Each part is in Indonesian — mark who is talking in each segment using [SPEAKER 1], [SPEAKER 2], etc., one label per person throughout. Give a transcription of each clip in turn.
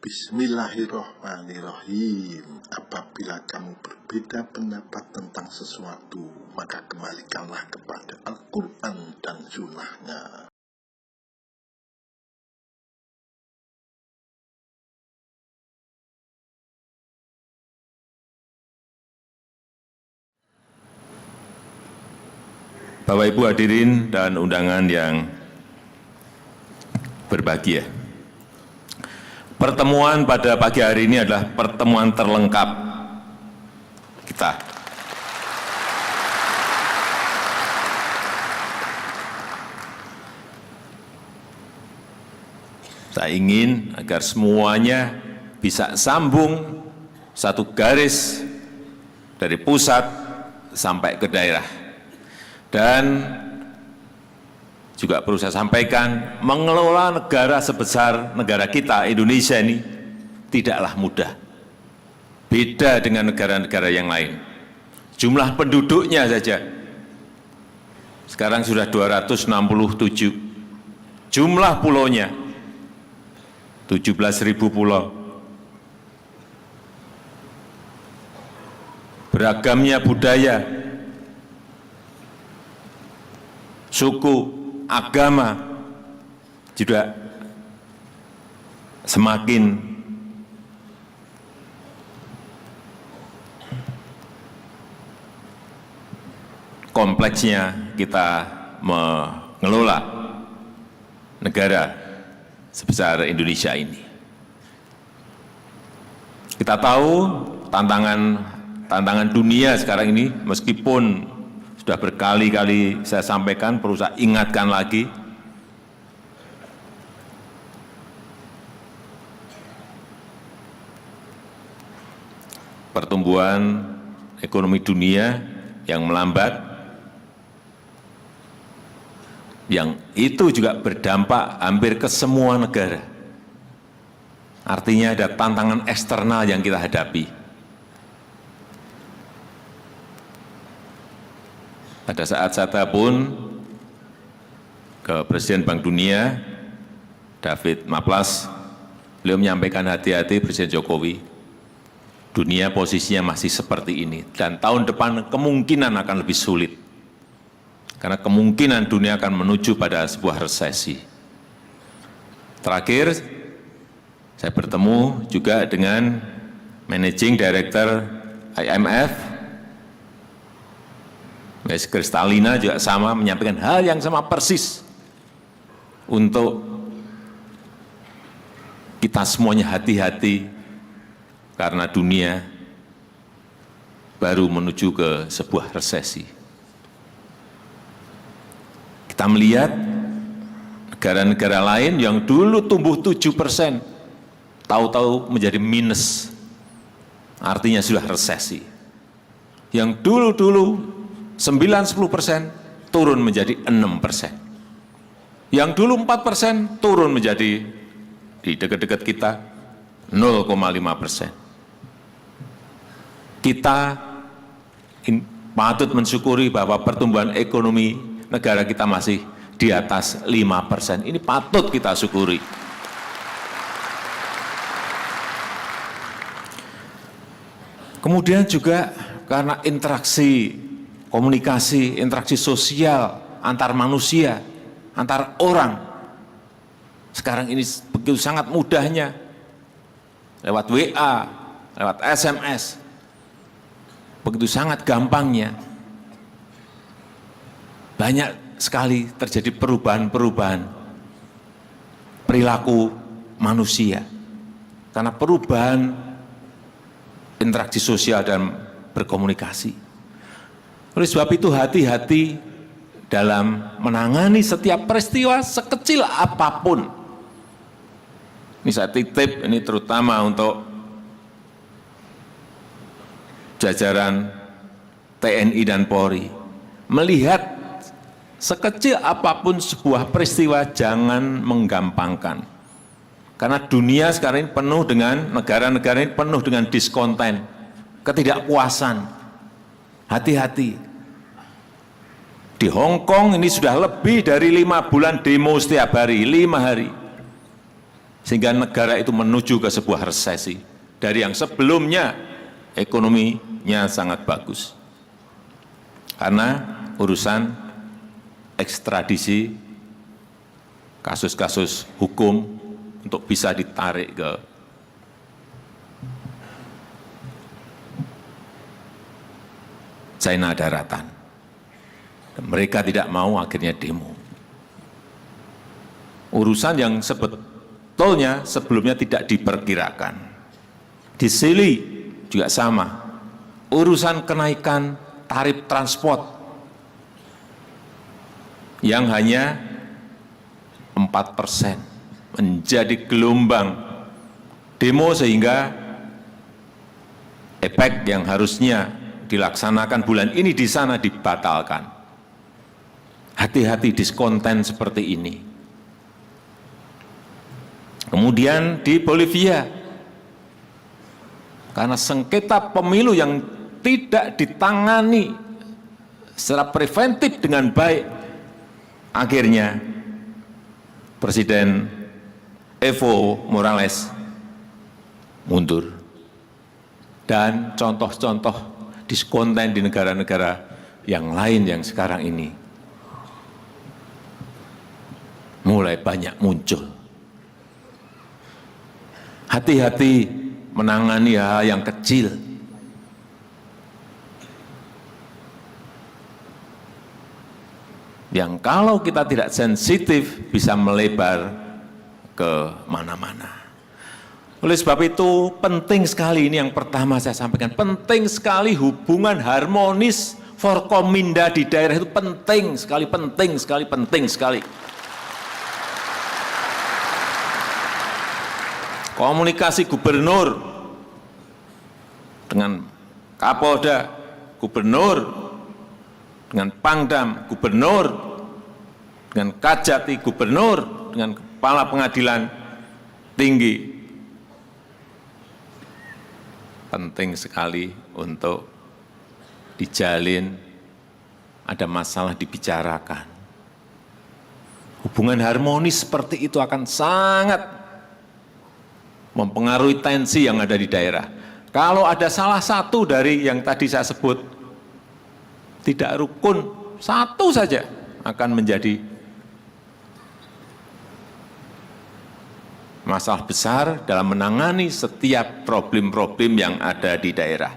[SPEAKER 1] Bismillahirrohmanirrohim. Apabila kamu berbeda pendapat tentang sesuatu, maka kembalikanlah kepada Al-Quran dan Sunnahnya.
[SPEAKER 2] Bapak Ibu hadirin dan undangan yang berbahagia. Pertemuan pada pagi hari ini adalah pertemuan terlengkap kita. Saya ingin agar semuanya bisa sambung satu garis dari pusat sampai ke daerah. Dan juga perlu saya sampaikan, mengelola negara sebesar negara kita, Indonesia ini, tidaklah mudah. Beda dengan negara-negara yang lain. Jumlah penduduknya saja, sekarang sudah 267. Jumlah pulaunya, 17.000 pulau. Beragamnya budaya, suku, agama juga semakin kompleksnya kita mengelola negara sebesar Indonesia ini. Kita tahu tantangan dunia sekarang ini, meskipun sudah berkali-kali saya sampaikan, perlu saya ingatkan lagi. Pertumbuhan ekonomi dunia yang melambat, yang itu juga berdampak hampir ke semua negara. Artinya ada tantangan eksternal yang kita hadapi. Pada saat saya telepon ke Presiden Bank Dunia, David Maplas, beliau menyampaikan hati-hati Presiden Jokowi, dunia posisinya masih seperti ini, dan tahun depan kemungkinan akan lebih sulit, karena kemungkinan dunia akan menuju pada sebuah resesi. Terakhir, saya bertemu juga dengan Managing Director IMF, Ms. Kristalina juga sama, menyampaikan hal yang sama persis, untuk kita semuanya hati-hati karena dunia baru menuju ke sebuah resesi. Kita melihat negara-negara lain yang dulu tumbuh 7%, tahu-tahu menjadi minus, artinya sudah resesi. Yang dulu-dulu 9-10% turun menjadi 6%. Yang dulu 4% turun menjadi di dekat-dekat kita 0,5%. Kita patut mensyukuri bahwa pertumbuhan ekonomi negara kita masih di atas 5%. Ini patut kita syukuri. Kemudian juga karena interaksi, komunikasi, interaksi sosial antar manusia, antar orang. Sekarang ini begitu sangat mudahnya, lewat WA, lewat SMS, begitu sangat gampangnya. Banyak sekali terjadi perubahan-perubahan perilaku manusia, karena perubahan interaksi sosial dan berkomunikasi. Oleh sebab itu hati-hati dalam menangani setiap peristiwa sekecil apapun. Ini saya titip, ini terutama untuk jajaran TNI dan Polri. Melihat sekecil apapun sebuah peristiwa, jangan menggampangkan. Karena dunia sekarang ini penuh dengan, negara-negara ini penuh dengan diskonten, ketidakpuasan. Hati-hati. Di Hong Kong ini sudah lebih dari 5 bulan demo setiap hari, 5 hari. Sehingga negara itu menuju ke sebuah resesi dari yang sebelumnya ekonominya sangat bagus. Karena urusan ekstradisi, kasus-kasus hukum untuk bisa ditarik ke China daratan. Mereka tidak mau, akhirnya demo. Urusan yang sebetulnya sebelumnya tidak diperkirakan. Di Chili juga sama. Urusan kenaikan tarif transport yang hanya 4% menjadi gelombang demo sehingga efek yang harusnya dilaksanakan bulan ini di sana dibatalkan. Hati-hati diskonten seperti ini. Kemudian di Bolivia, karena sengketa pemilu yang tidak ditangani secara preventif dengan baik, akhirnya Presiden Evo Morales mundur. Dan contoh-contoh diskonten di negara-negara yang lain yang sekarang ini mulai banyak muncul. Hati-hati menangani hal yang kecil. Yang kalau kita tidak sensitif bisa melebar ke mana-mana. Oleh sebab itu penting sekali, ini yang pertama saya sampaikan, penting sekali hubungan harmonis Forkominda di daerah itu penting sekali, penting sekali, penting sekali. Komunikasi gubernur dengan Kapolda, gubernur dengan Pangdam, gubernur dengan Kajati, gubernur dengan kepala pengadilan tinggi. Penting sekali untuk dijalin, ada masalah dibicarakan. Hubungan harmonis seperti itu akan sangat mempengaruhi tensi yang ada di daerah. Kalau ada salah satu dari yang tadi saya sebut tidak rukun, satu saja akan menjadi masalah besar dalam menangani setiap problem-problem yang ada di daerah.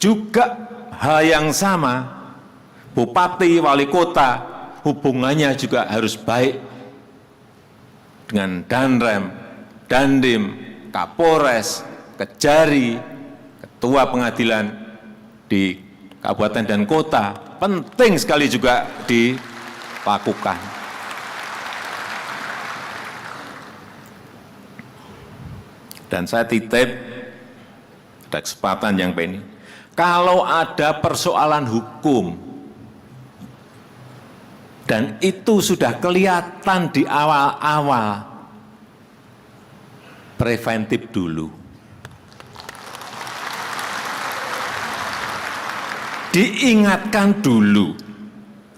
[SPEAKER 2] Juga hal yang sama, bupati, wali kota, hubungannya juga harus baik dengan Danrem, Dandim, Kapolres, Kejari, ketua pengadilan di kabupaten dan kota, penting sekali juga dilakukan. Dan saya titip, ada kesempatan yang ini, kalau ada persoalan hukum, dan itu sudah kelihatan di awal-awal, preventif dulu. Diingatkan dulu,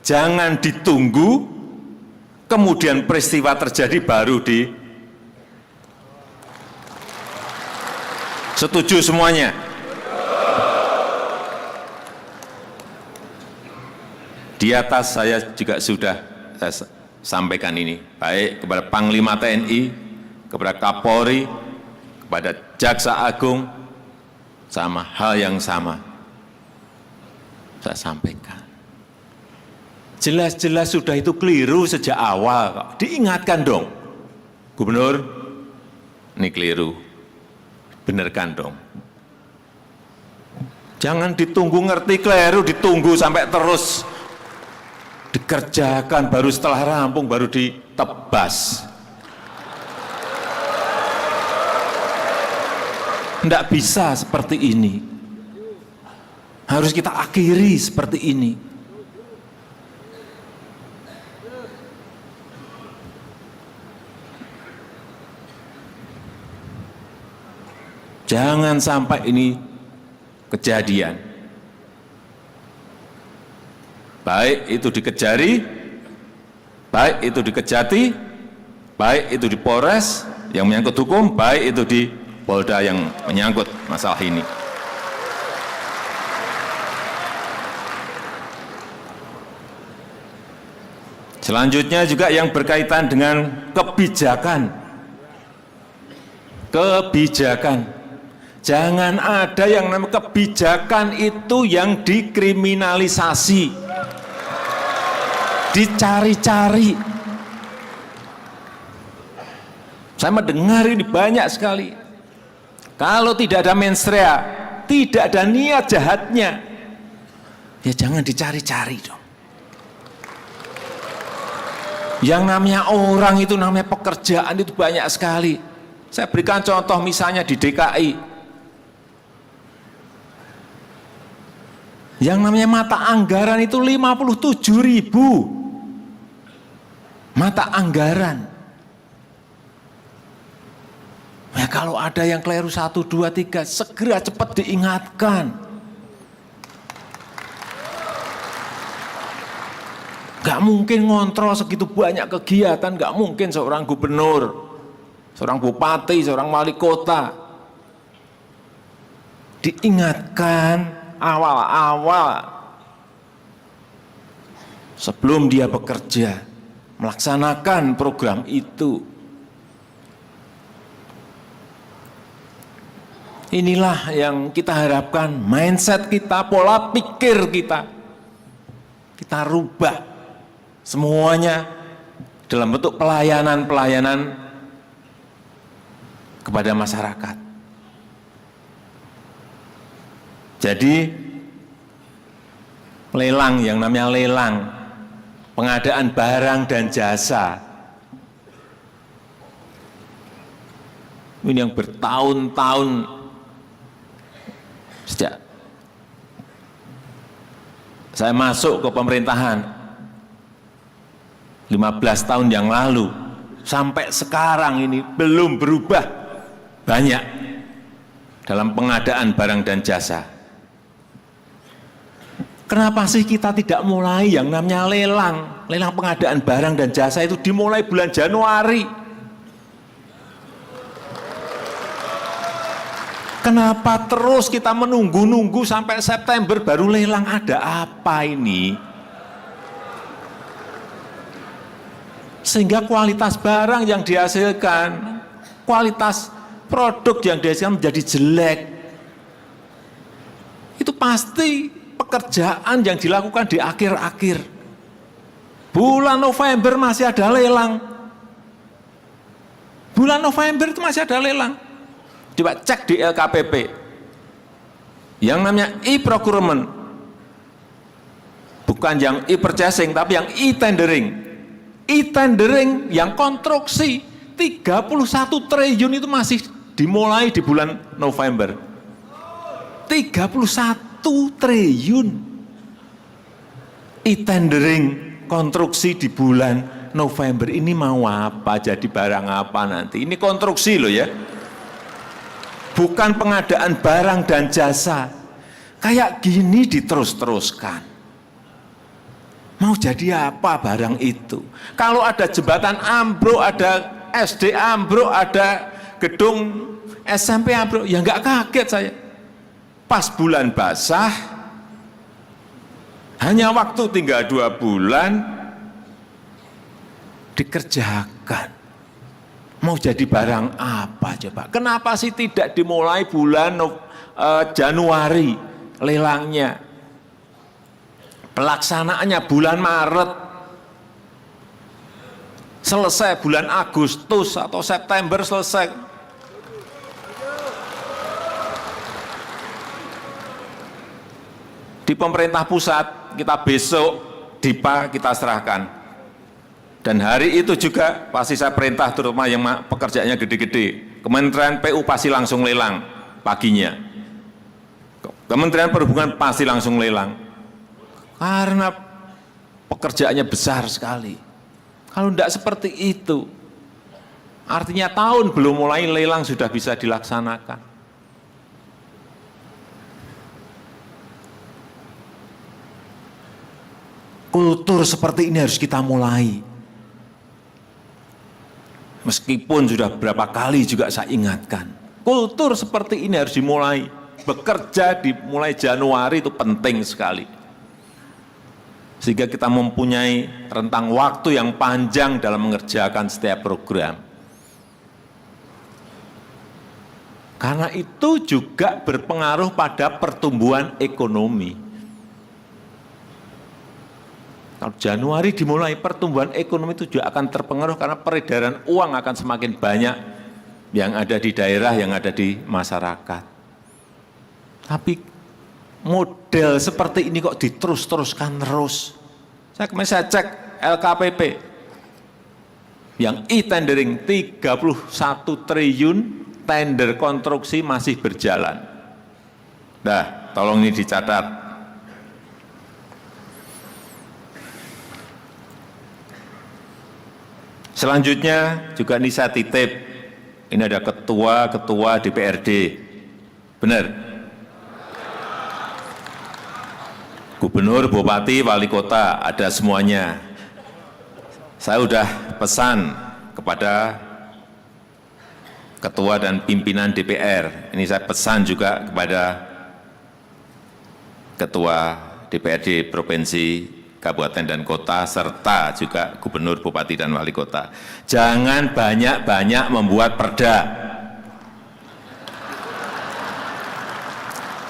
[SPEAKER 2] jangan ditunggu, kemudian peristiwa terjadi baru setuju semuanya? Di atas saya juga sudah saya sampaikan ini, baik kepada Panglima TNI, kepada Kapolri, kepada Jaksa Agung, sama hal yang sama saya sampaikan. Jelas-jelas sudah itu keliru sejak awal, diingatkan dong. Gubernur, ini keliru, benarkan dong. Jangan ditunggu ngerti keliru, ditunggu sampai terus dikerjakan, baru setelah rampung baru ditebas. Tidak bisa seperti ini. Harus kita akhiri seperti ini. Jangan sampai ini kejadian. Baik itu di Kejari, baik itu di Kejati, baik itu di Polres, yang menyangkut hukum, baik itu di Polda yang menyangkut masalah ini. Selanjutnya juga yang berkaitan dengan kebijakan. Kebijakan. Jangan ada yang namanya kebijakan itu yang dikriminalisasi, dicari-cari. Saya mendengar ini banyak sekali. Kalau tidak ada mensrea, tidak ada niat jahatnya, ya jangan dicari-cari dong. Yang namanya orang itu, namanya pekerjaan itu banyak sekali. Saya berikan contoh misalnya di DKI. Yang namanya mata anggaran itu 57.000 mata anggaran. Ya kalau ada yang keliru 1, 2, 3, segera cepat diingatkan. Gak mungkin ngontrol segitu banyak kegiatan, gak mungkin seorang gubernur, seorang bupati, seorang wali kota. Diingatkan awal-awal sebelum dia bekerja, melaksanakan program itu. Inilah yang kita harapkan, mindset kita, pola pikir kita rubah. Semuanya dalam bentuk pelayanan-pelayanan kepada masyarakat. Jadi lelang, yang namanya lelang, pengadaan barang dan jasa, ini yang bertahun-tahun sejak saya masuk ke pemerintahan 15 tahun yang lalu sampai sekarang ini belum berubah banyak dalam pengadaan barang dan jasa. Kenapa sih kita tidak mulai yang namanya lelang? Lelang pengadaan barang dan jasa itu dimulai bulan Januari. Kenapa terus kita menunggu-nunggu sampai September baru lelang? Ada apa ini? Sehingga kualitas barang yang dihasilkan, kualitas produk yang dihasilkan menjadi jelek. Itu pasti pekerjaan yang dilakukan di akhir-akhir. Bulan November masih ada lelang. Bulan November itu masih ada lelang. Coba cek di LKPP. Yang namanya e-procurement. Bukan yang e-purchasing, tapi yang e-tendering. E-tendering yang konstruksi 31 triliun itu masih dimulai di bulan November. 31 triliun e-tendering konstruksi di bulan November. Ini mau apa? Jadi barang apa nanti? Ini konstruksi loh ya. Bukan pengadaan barang dan jasa. Kayak gini diterus-teruskan. Mau jadi apa barang itu? Kalau ada jembatan ambruk, ada SD ambruk, ada gedung SMP ambruk, ya nggak kaget saya. Pas bulan basah, hanya waktu tinggal 2 bulan, dikerjakan. Mau jadi barang apa coba? Kenapa sih tidak dimulai bulan Januari lelangnya? Pelaksanaannya bulan Maret, selesai bulan Agustus atau September selesai. Di pemerintah pusat kita besok DIPA kita serahkan. Dan hari itu juga pasti saya perintah terutama yang pekerjaannya gede-gede. Kementerian PU pasti langsung lelang paginya. Kementerian Perhubungan pasti langsung lelang. Karena pekerjaannya besar sekali. Kalau tidak seperti itu, artinya tahun belum mulai lelang sudah bisa dilaksanakan. Kultur seperti ini harus kita mulai. Meskipun sudah berapa kali juga saya ingatkan, kultur seperti ini harus dimulai. Bekerja dimulai Januari itu penting sekali. Sehingga kita mempunyai rentang waktu yang panjang dalam mengerjakan setiap program. Karena itu juga berpengaruh pada pertumbuhan ekonomi. Kalau Januari dimulai, pertumbuhan ekonomi itu juga akan terpengaruh karena peredaran uang akan semakin banyak yang ada di daerah, yang ada di masyarakat. Tapi model seperti ini kok diterus-teruskan terus. Kemarin saya cek LKPP, yang e-tendering 31 triliun tender konstruksi masih berjalan. Nah, tolong ini dicatat. Selanjutnya juga ini saya titip, ini ada ketua DPRD, benar? Gubernur, Bupati, Wali Kota, ada semuanya. Saya sudah pesan kepada ketua dan pimpinan DPR, ini saya pesan juga kepada ketua DPRD Provinsi, Kabupaten dan Kota, serta juga Gubernur, Bupati, dan Wali Kota. Jangan banyak-banyak membuat perda.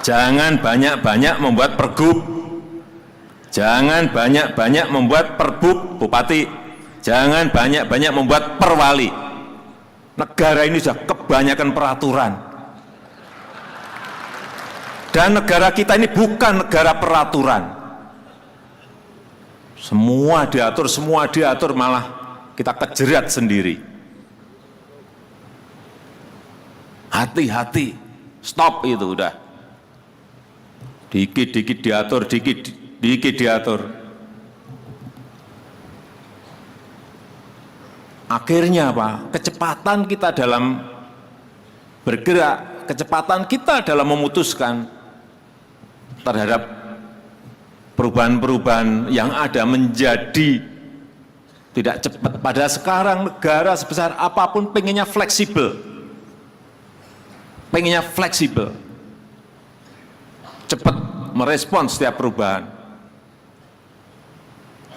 [SPEAKER 2] Jangan banyak-banyak membuat pergub. Jangan banyak-banyak membuat perbuk, Bupati. Jangan banyak-banyak membuat perwali. Negara ini sudah kebanyakan peraturan. Dan negara kita ini bukan negara peraturan. Semua diatur, malah kita kejerat sendiri. Hati-hati, stop itu udah. Dikit-dikit diatur, dikit diatur. Akhirnya apa? Kecepatan kita dalam bergerak, kecepatan kita dalam memutuskan terhadap perubahan-perubahan yang ada menjadi tidak cepat. Pada sekarang negara sebesar apapun pengennya fleksibel. Cepat merespons setiap perubahan.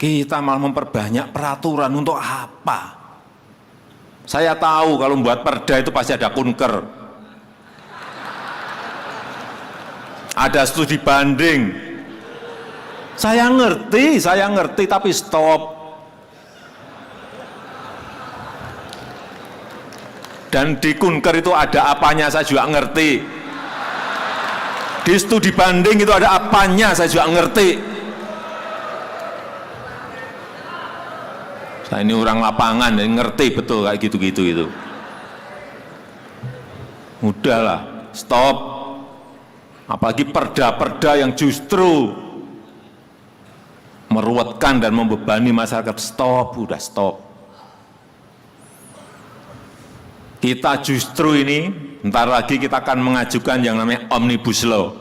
[SPEAKER 2] Kita malah memperbanyak peraturan untuk apa? Saya tahu kalau membuat perda itu pasti ada kunker. Ada studi banding. Saya ngerti, tapi stop. Dan di kunker itu ada apanya, saya juga ngerti. Di studi banding itu ada apanya, saya juga ngerti. Saya ini orang lapangan, ngerti betul kayak gitu-gitu itu. Udahlah, stop. Apalagi perda-perda yang justru meruwetkan dan membebani masyarakat, stop. Kita justru ini, bentar lagi kita akan mengajukan yang namanya Omnibus Law.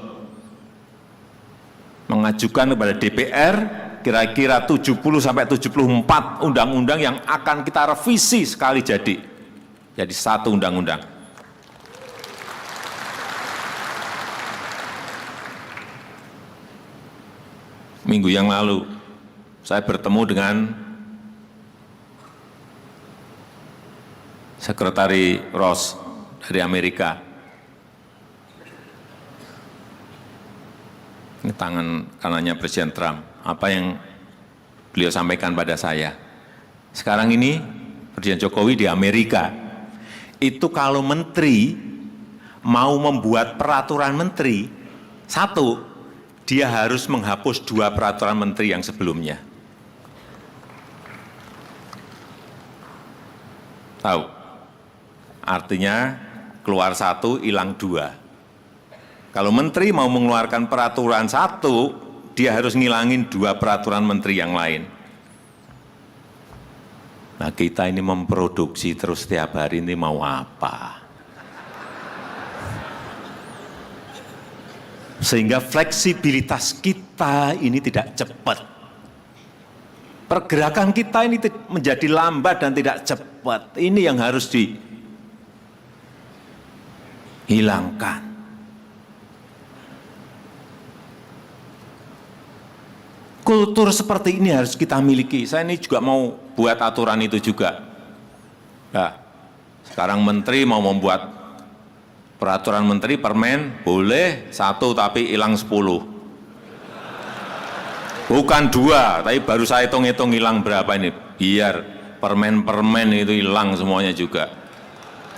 [SPEAKER 2] Mengajukan kepada DPR, kira-kira 70-74 undang-undang yang akan kita revisi sekali jadi satu undang-undang. Minggu yang lalu saya bertemu dengan Sekretari Ross dari Amerika. Ini tangan kanannya Presiden Trump. Apa yang beliau sampaikan pada saya. Sekarang ini Presiden Jokowi di Amerika, itu kalau menteri mau membuat peraturan menteri, satu, dia harus menghapus 2 peraturan menteri yang sebelumnya. Tahu? Artinya keluar 1, hilang 2. Kalau menteri mau mengeluarkan peraturan 1, dia harus ngilangin 2 peraturan menteri yang lain. Nah, kita ini memproduksi terus setiap hari ini mau apa? Sehingga fleksibilitas kita ini tidak cepat. Pergerakan kita ini menjadi lambat dan tidak cepat. Ini yang harus dihilangkan. Kultur seperti ini harus kita miliki. Saya ini juga mau buat aturan itu juga. Nah, sekarang menteri mau membuat peraturan menteri permen boleh 1 tapi hilang 10. Bukan 2, tapi baru saya hitung-hitung hilang berapa ini. Biar permen-permen itu hilang semuanya juga.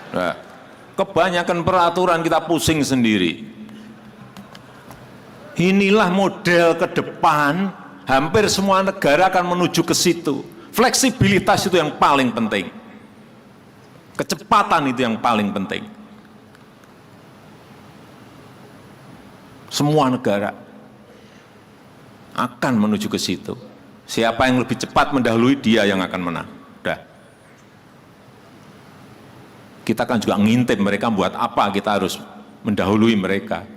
[SPEAKER 2] Nah, kebanyakan peraturan kita pusing sendiri. Inilah model ke depan. Hampir semua negara akan menuju ke situ. Fleksibilitas itu yang paling penting. Kecepatan itu yang paling penting. Semua negara akan menuju ke situ. Siapa yang lebih cepat mendahului, dia yang akan menang. Udah. Kita kan juga ngintip mereka buat apa, kita harus mendahului mereka.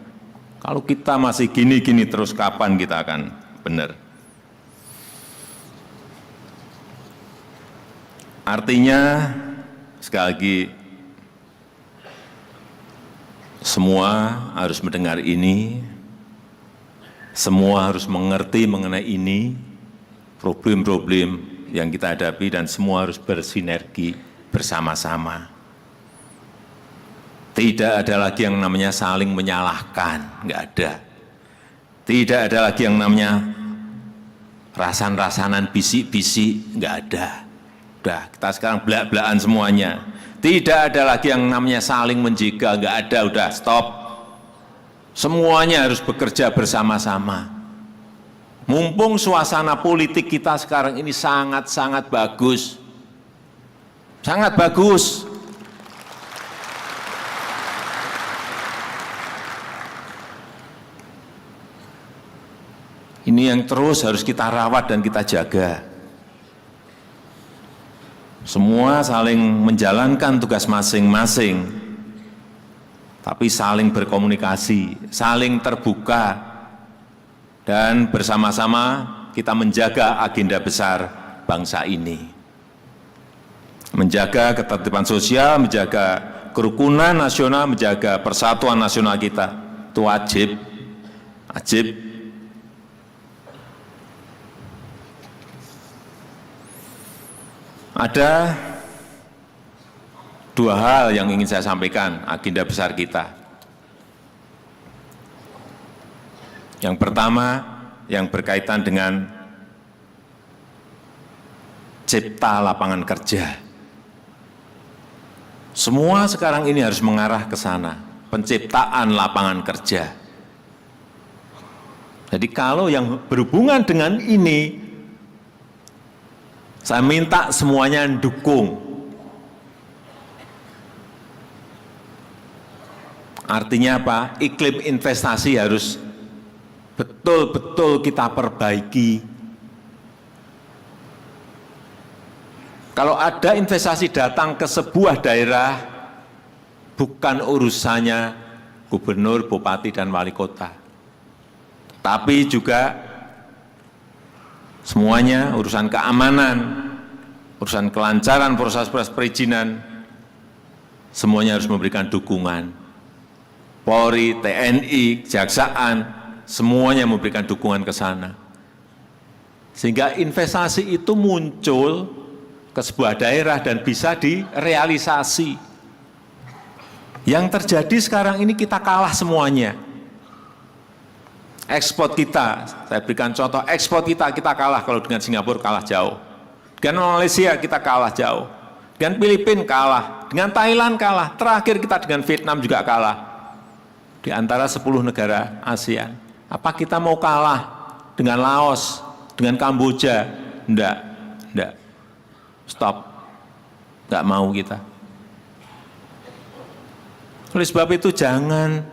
[SPEAKER 2] Kalau kita masih gini-gini terus, kapan kita akan benar? Artinya, sekali lagi, semua harus mendengar ini, semua harus mengerti mengenai ini, problem-problem yang kita hadapi, dan semua harus bersinergi bersama-sama. Tidak ada lagi yang namanya saling menyalahkan, nggak ada. Tidak ada lagi yang namanya rasan-rasanan bisik-bisik, nggak ada. Udah, kita sekarang belak-belakan semuanya. Tidak ada lagi yang namanya saling menjaga, nggak ada, udah stop. Semuanya harus bekerja bersama-sama. Mumpung suasana politik kita sekarang ini sangat-sangat bagus. Sangat bagus. Ini yang terus harus kita rawat dan kita jaga. Semua saling menjalankan tugas masing-masing, tapi saling berkomunikasi, saling terbuka, dan bersama-sama kita menjaga agenda besar bangsa ini. Menjaga ketertiban sosial, menjaga kerukunan nasional, menjaga persatuan nasional kita. Itu wajib. Wajib. Ada 2 hal yang ingin saya sampaikan, agenda besar kita. Yang pertama, yang berkaitan dengan cipta lapangan kerja. Semua sekarang ini harus mengarah ke sana, penciptaan lapangan kerja. Jadi kalau yang berhubungan dengan ini, saya minta semuanya dukung. Artinya apa? Iklim investasi harus betul-betul kita perbaiki. Kalau ada investasi datang ke sebuah daerah, bukan urusannya gubernur, bupati, dan wali kota. Tapi juga semuanya urusan keamanan, urusan kelancaran proses-proses perizinan, semuanya harus memberikan dukungan. Polri, TNI, Kejaksaan, semuanya memberikan dukungan ke sana. Sehingga investasi itu muncul ke sebuah daerah dan bisa direalisasi. Yang terjadi sekarang ini kita kalah semuanya. Ekspor kita, saya berikan contoh, ekspor kita kalah kalau dengan Singapura kalah jauh. Dengan Malaysia kita kalah jauh. Dengan Filipina kalah, dengan Thailand kalah. Terakhir kita dengan Vietnam juga kalah. Di antara 10 negara ASEAN. Apa kita mau kalah dengan Laos, dengan Kamboja? Enggak. Stop. Enggak mau kita. Oleh sebab itu jangan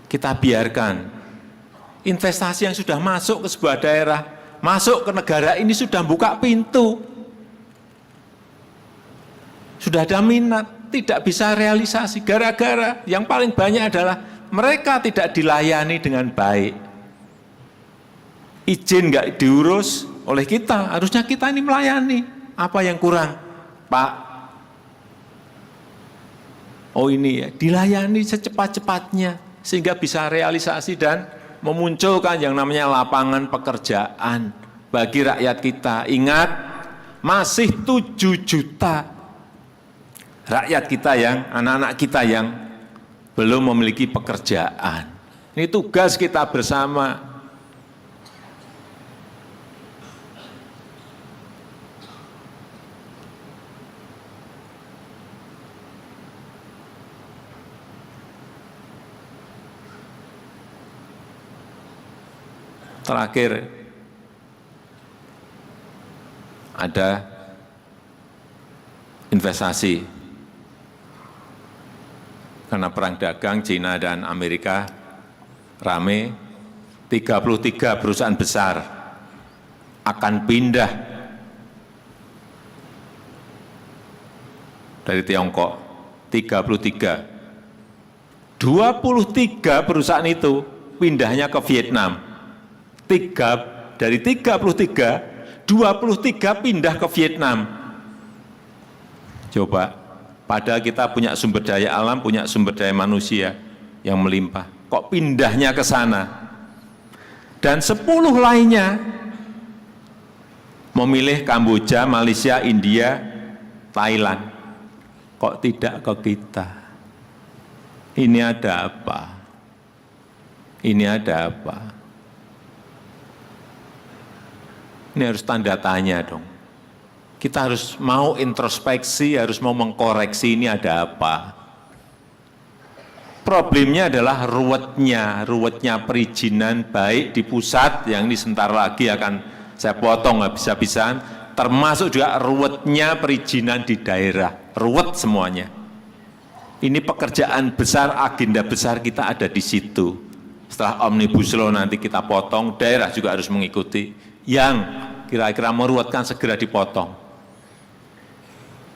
[SPEAKER 2] kita biarkan investasi yang sudah masuk ke sebuah daerah, masuk ke negara ini sudah buka pintu. Sudah ada minat, tidak bisa realisasi. Gara-gara yang paling banyak adalah mereka tidak dilayani dengan baik. Izin nggak diurus oleh kita. Harusnya kita ini melayani. Apa yang kurang, Pak? Oh ini ya, dilayani secepat-cepatnya sehingga bisa realisasi dan memunculkan yang namanya lapangan pekerjaan bagi rakyat kita. Ingat, masih 7 juta rakyat kita yang, anak-anak kita yang belum memiliki pekerjaan. Ini tugas kita bersama. Terakhir, ada investasi. Karena perang dagang China dan Amerika rame, 33 perusahaan besar akan pindah dari Tiongkok. 23 perusahaan itu pindahnya ke Vietnam. Dari 33, 23 pindah ke Vietnam. Coba, padahal kita punya sumber daya alam, punya sumber daya manusia yang melimpah. Kok pindahnya ke sana? Dan 10 lainnya memilih Kamboja, Malaysia, India, Thailand. Kok tidak ke kita? Ini ada apa? Ini ada apa? Ini harus tanda tanya dong. Kita harus mau introspeksi, harus mau mengkoreksi ini ada apa. Problemnya adalah ruwetnya perizinan baik di pusat, yang ini sebentar lagi akan saya potong habis-habisan, termasuk juga ruwetnya perizinan di daerah, ruwet semuanya. Ini pekerjaan besar, agenda besar kita ada di situ. Setelah Omnibus Law nanti kita potong, daerah juga harus mengikuti. Yang kira-kira meruwetkan segera dipotong.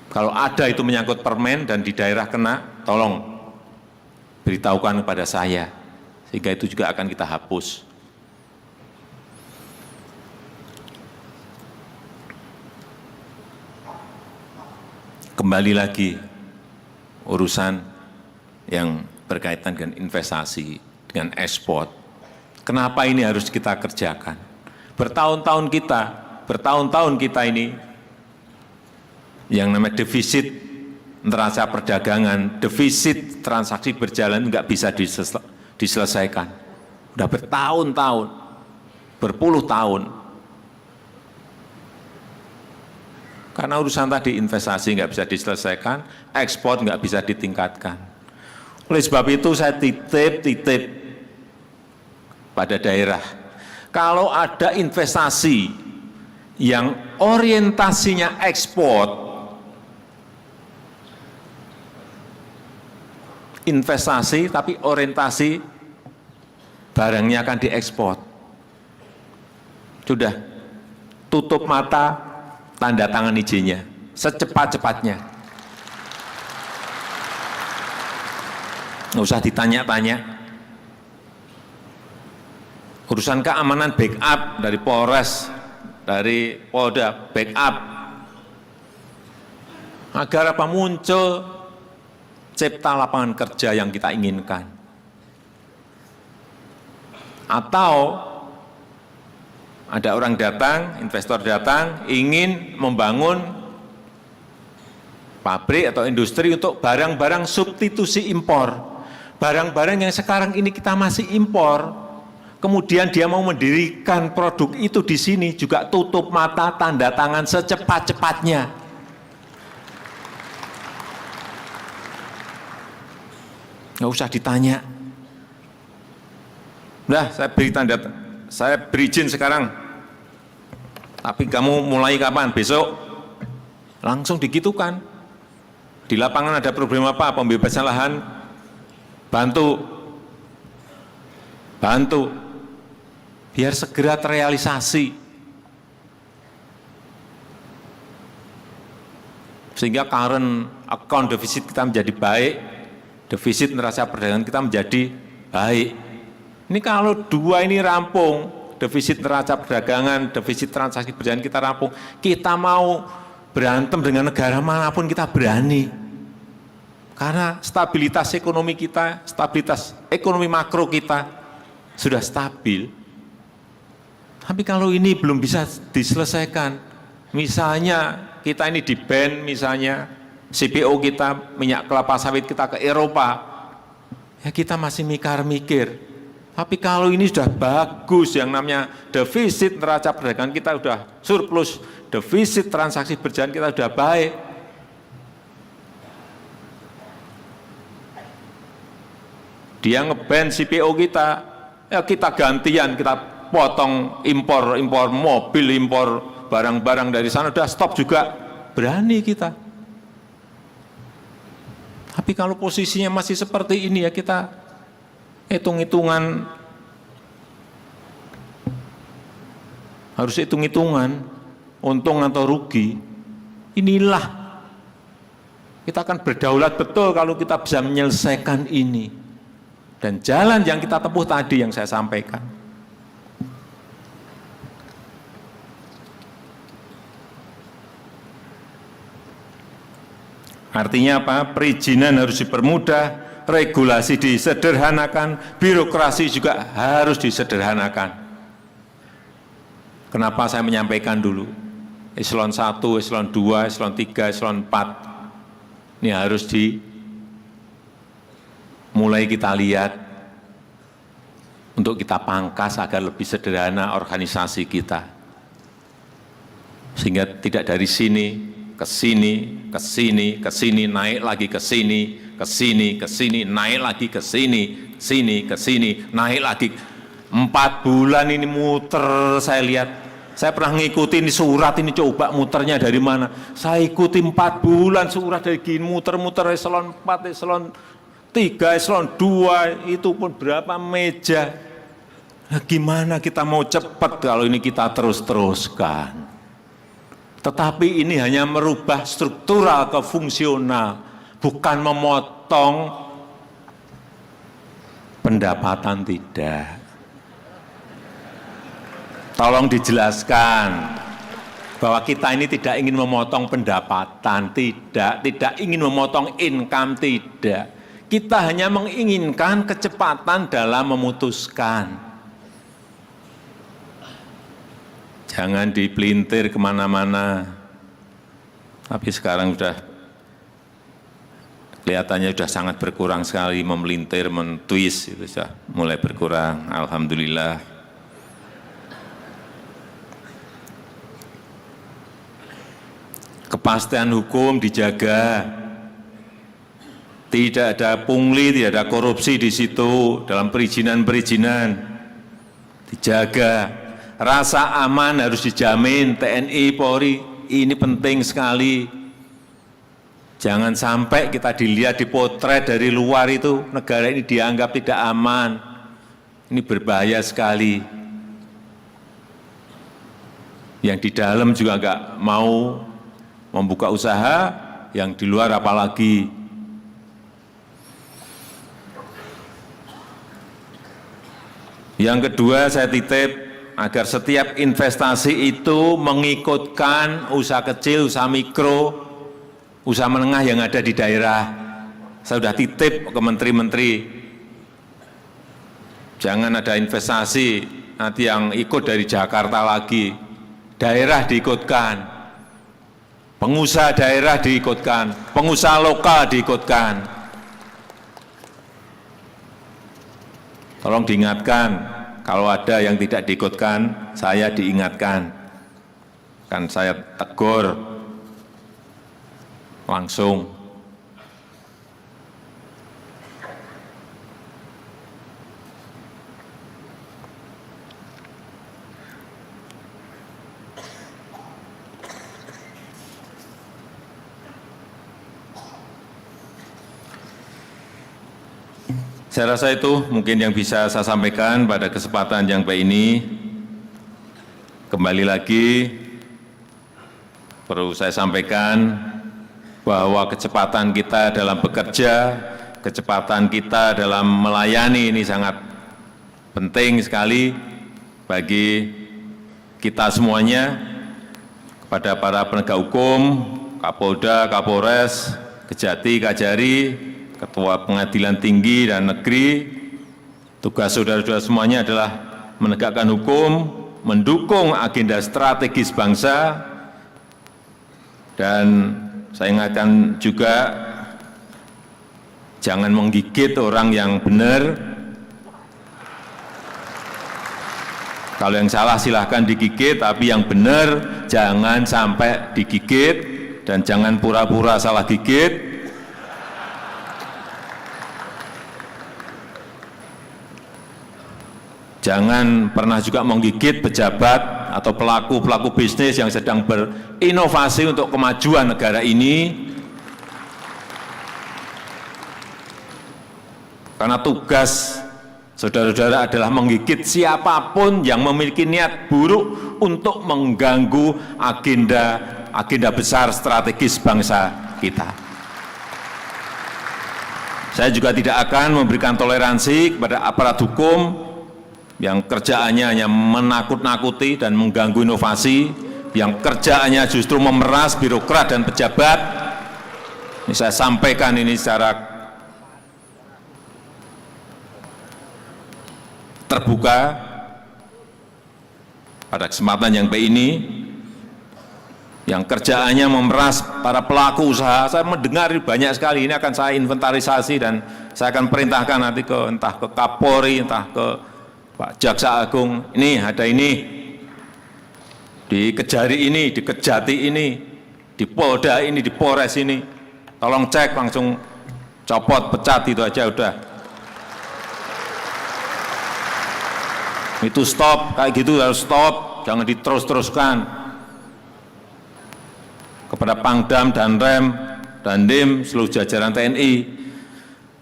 [SPEAKER 2] Kalau ada itu menyangkut permen dan di daerah kena, tolong beritahukan kepada saya, sehingga itu juga akan kita hapus. Kembali lagi, urusan yang berkaitan dengan investasi, dengan ekspor. Kenapa ini harus kita kerjakan? Bertahun-tahun kita ini yang namanya defisit neraca perdagangan, defisit transaksi berjalan nggak bisa diselesaikan. Udah bertahun-tahun, berpuluh tahun. Karena urusan tadi investasi nggak bisa diselesaikan, ekspor nggak bisa ditingkatkan. Oleh sebab itu saya titip pada daerah. Kalau ada investasi yang orientasinya ekspor, investasi tapi orientasi barangnya akan diekspor. Sudah, tutup mata, tanda tangan izinnya, secepat-cepatnya. Nggak usah ditanya-tanya. Urusan keamanan backup dari Polres, dari Polda, backup. Agar apa muncul cipta lapangan kerja yang kita inginkan. Atau ada orang datang, investor datang, ingin membangun pabrik atau industri untuk barang-barang substitusi impor. Barang-barang yang sekarang ini kita masih impor. Kemudian dia mau mendirikan produk itu di sini, juga tutup mata, tanda tangan secepat-cepatnya. Nggak usah ditanya. Udah, saya beri izin sekarang. Tapi kamu mulai kapan? Besok? Langsung digitukan. Di lapangan ada problem apa? Pembebasan lahan, bantu. Biar segera terrealisasi. Sehingga current account defisit kita menjadi baik, defisit neraca perdagangan kita menjadi baik. Ini kalau dua ini rampung, defisit neraca perdagangan, defisit transaksi berjalan kita rampung. Kita mau berantem dengan negara manapun kita berani. Karena stabilitas ekonomi kita, stabilitas ekonomi makro kita sudah stabil. Tapi kalau ini belum bisa diselesaikan, misalnya kita ini di-ban, misalnya CPO kita, minyak kelapa sawit kita ke Eropa, ya kita masih mikir-mikir. Tapi kalau ini sudah bagus, yang namanya defisit neraca perdagangan kita sudah surplus, defisit transaksi berjalan kita sudah baik. Dia nge-ban CPO kita, ya kita gantian, kita potong impor mobil, impor barang-barang dari sana, udah stop juga, berani kita. Tapi kalau posisinya masih seperti ini ya kita hitung-hitungan, harus hitung-hitungan, untung atau rugi. Inilah, kita akan berdaulat betul kalau kita bisa menyelesaikan ini. Dan jalan yang kita tempuh tadi yang saya sampaikan. Artinya apa? Perizinan harus dipermudah, regulasi disederhanakan, birokrasi juga harus disederhanakan. Kenapa saya menyampaikan dulu? Eselon 1, eselon 2, eselon 3, eselon 4. Ini harus mulai kita lihat untuk kita pangkas agar lebih sederhana organisasi kita. Sehingga tidak dari sini, ke sini, ke sini, ke sini, naik lagi ke sini, ke sini, ke sini, naik lagi ke sini, sini, ke sini, naik lagi. 4 bulan ini muter saya lihat. Saya pernah ngikutin surat ini, coba muternya dari mana. Saya ikuti 4 bulan surat dari gini, muter-muter eselon 4, eselon 3, eselon 2, itu pun berapa meja. Nah, gimana kita mau cepat kalau ini kita terus-teruskan. Tetapi ini hanya merubah struktural ke fungsional, bukan memotong pendapatan, tidak. Tolong dijelaskan bahwa kita ini tidak ingin memotong pendapatan, tidak ingin memotong income, tidak. Kita hanya menginginkan kecepatan dalam memutuskan. Jangan dipelintir kemana-mana. Tapi sekarang sudah kelihatannya sudah sangat berkurang sekali, memelintir, mentwist, itu sudah mulai berkurang. Alhamdulillah. Kepastian hukum dijaga. Tidak ada pungli, tidak ada korupsi di situ dalam perizinan-perizinan. Dijaga. Rasa aman harus dijamin, TNI, Polri, ini penting sekali. Jangan sampai kita dilihat, dipotret dari luar itu, negara ini dianggap tidak aman. Ini berbahaya sekali. Yang di dalam juga enggak mau membuka usaha, yang di luar apalagi. Yang kedua, saya titip agar setiap investasi itu mengikutkan usaha kecil, usaha mikro, usaha menengah yang ada di daerah. Saya sudah titip ke menteri-menteri, jangan ada investasi nanti yang ikut dari Jakarta lagi, daerah diikutkan, pengusaha daerah diikutkan, pengusaha lokal diikutkan. Tolong diingatkan. Kalau ada yang tidak diikutkan, saya diingatkan. Kan saya tegur langsung. Saya rasa itu mungkin yang bisa saya sampaikan pada kesempatan yang baik ini. Kembali lagi, perlu saya sampaikan bahwa kecepatan kita dalam bekerja, kecepatan kita dalam melayani ini sangat penting sekali. bagi kita semuanya, kepada para penegak hukum, Kapolda, Kapolres, Kejati, Kajari, Ketua Pengadilan Tinggi dan Negeri, tugas saudara-saudara semuanya adalah menegakkan hukum, mendukung agenda strategis bangsa, dan saya ingatkan juga jangan menggigit orang yang benar. Kalau yang salah silahkan digigit, tapi yang benar jangan sampai digigit dan jangan pura-pura salah gigit. Jangan pernah juga menggigit pejabat atau pelaku-pelaku bisnis yang sedang berinovasi untuk kemajuan negara ini. Karena tugas saudara-saudara adalah menggigit siapapun yang memiliki niat buruk untuk mengganggu agenda besar strategis bangsa kita. Saya juga tidak akan memberikan toleransi kepada aparat hukum yang kerjaannya hanya menakut-nakuti dan mengganggu inovasi, yang kerjaannya justru memeras birokrat dan pejabat. Ini saya sampaikan ini secara terbuka pada kesempatan yang baik ini, yang kerjaannya memeras para pelaku usaha. Saya mendengar banyak sekali, ini akan saya inventarisasi dan saya akan perintahkan nanti entah ke Kapolri, entah ke Pak Jaksa Agung, ini ada ini, di Kejari ini, di Kejati ini, di Polda ini, di Polres ini, tolong cek, langsung copot, pecat, itu aja udah. Itu stop, kayak gitu harus stop, jangan diterus-teruskan. Kepada Pangdam dan Rem dan Dim, seluruh jajaran TNI,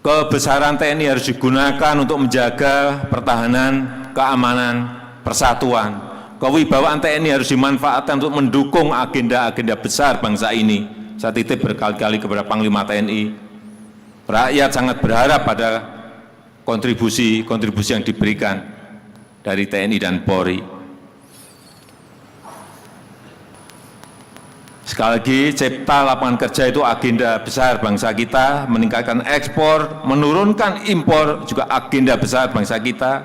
[SPEAKER 2] kebesaran TNI harus digunakan untuk menjaga pertahanan, keamanan, persatuan. Kewibawaan TNI harus dimanfaatkan untuk mendukung agenda-agenda besar bangsa ini. Saya titip berkali-kali kepada Panglima TNI. Rakyat sangat berharap pada kontribusi yang diberikan dari TNI dan Polri. Sekali lagi, cipta lapangan kerja itu agenda besar bangsa kita, meningkatkan ekspor, menurunkan impor juga agenda besar bangsa kita.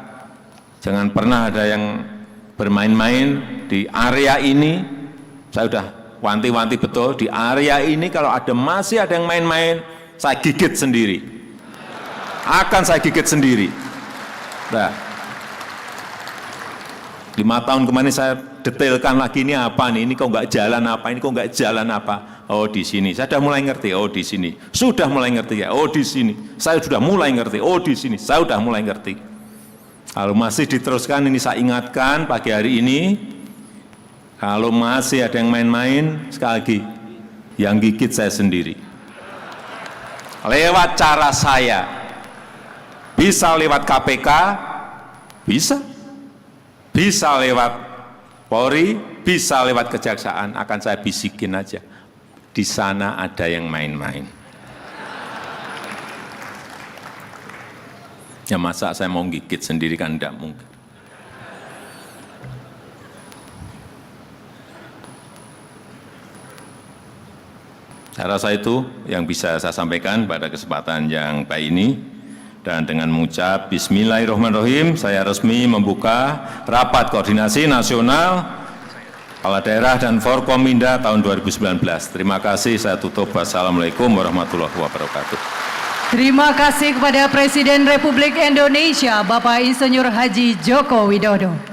[SPEAKER 2] Jangan pernah ada yang bermain-main di area ini. Saya sudah wanti-wanti betul, di area ini kalau masih ada yang main-main, saya gigit sendiri. Akan saya gigit sendiri. Nah, 5 tahun kemarin saya detailkan lagi ini apa nih, ini kok nggak jalan apa, ini kok nggak jalan apa. Oh di sini, saya sudah mulai ngerti, oh di sini. Sudah mulai ngerti ya, oh di sini. Saya sudah mulai ngerti, oh di sini. Saya sudah mulai ngerti. Kalau masih diteruskan ini saya ingatkan pagi hari ini, kalau masih ada yang main-main, sekali lagi, yang gigit saya sendiri. Lewat cara saya, bisa lewat KPK, bisa lewat Polri, bisa lewat Kejaksaan, akan saya bisikin aja. Di sana ada yang main-main. Ya masa saya mau gigit sendiri kan tidak mungkin. Saya rasa itu yang bisa saya sampaikan pada kesempatan yang baik ini. Dan dengan mengucap Bismillahirrahmanirrahim, saya resmi membuka Rapat Koordinasi Nasional Kepala Daerah dan Forkominda tahun 2019. Terima kasih, saya tutup. Wassalamualaikum warahmatullahi wabarakatuh.
[SPEAKER 3] Terima kasih kepada Presiden Republik Indonesia, Bapak Insinyur Haji Joko Widodo.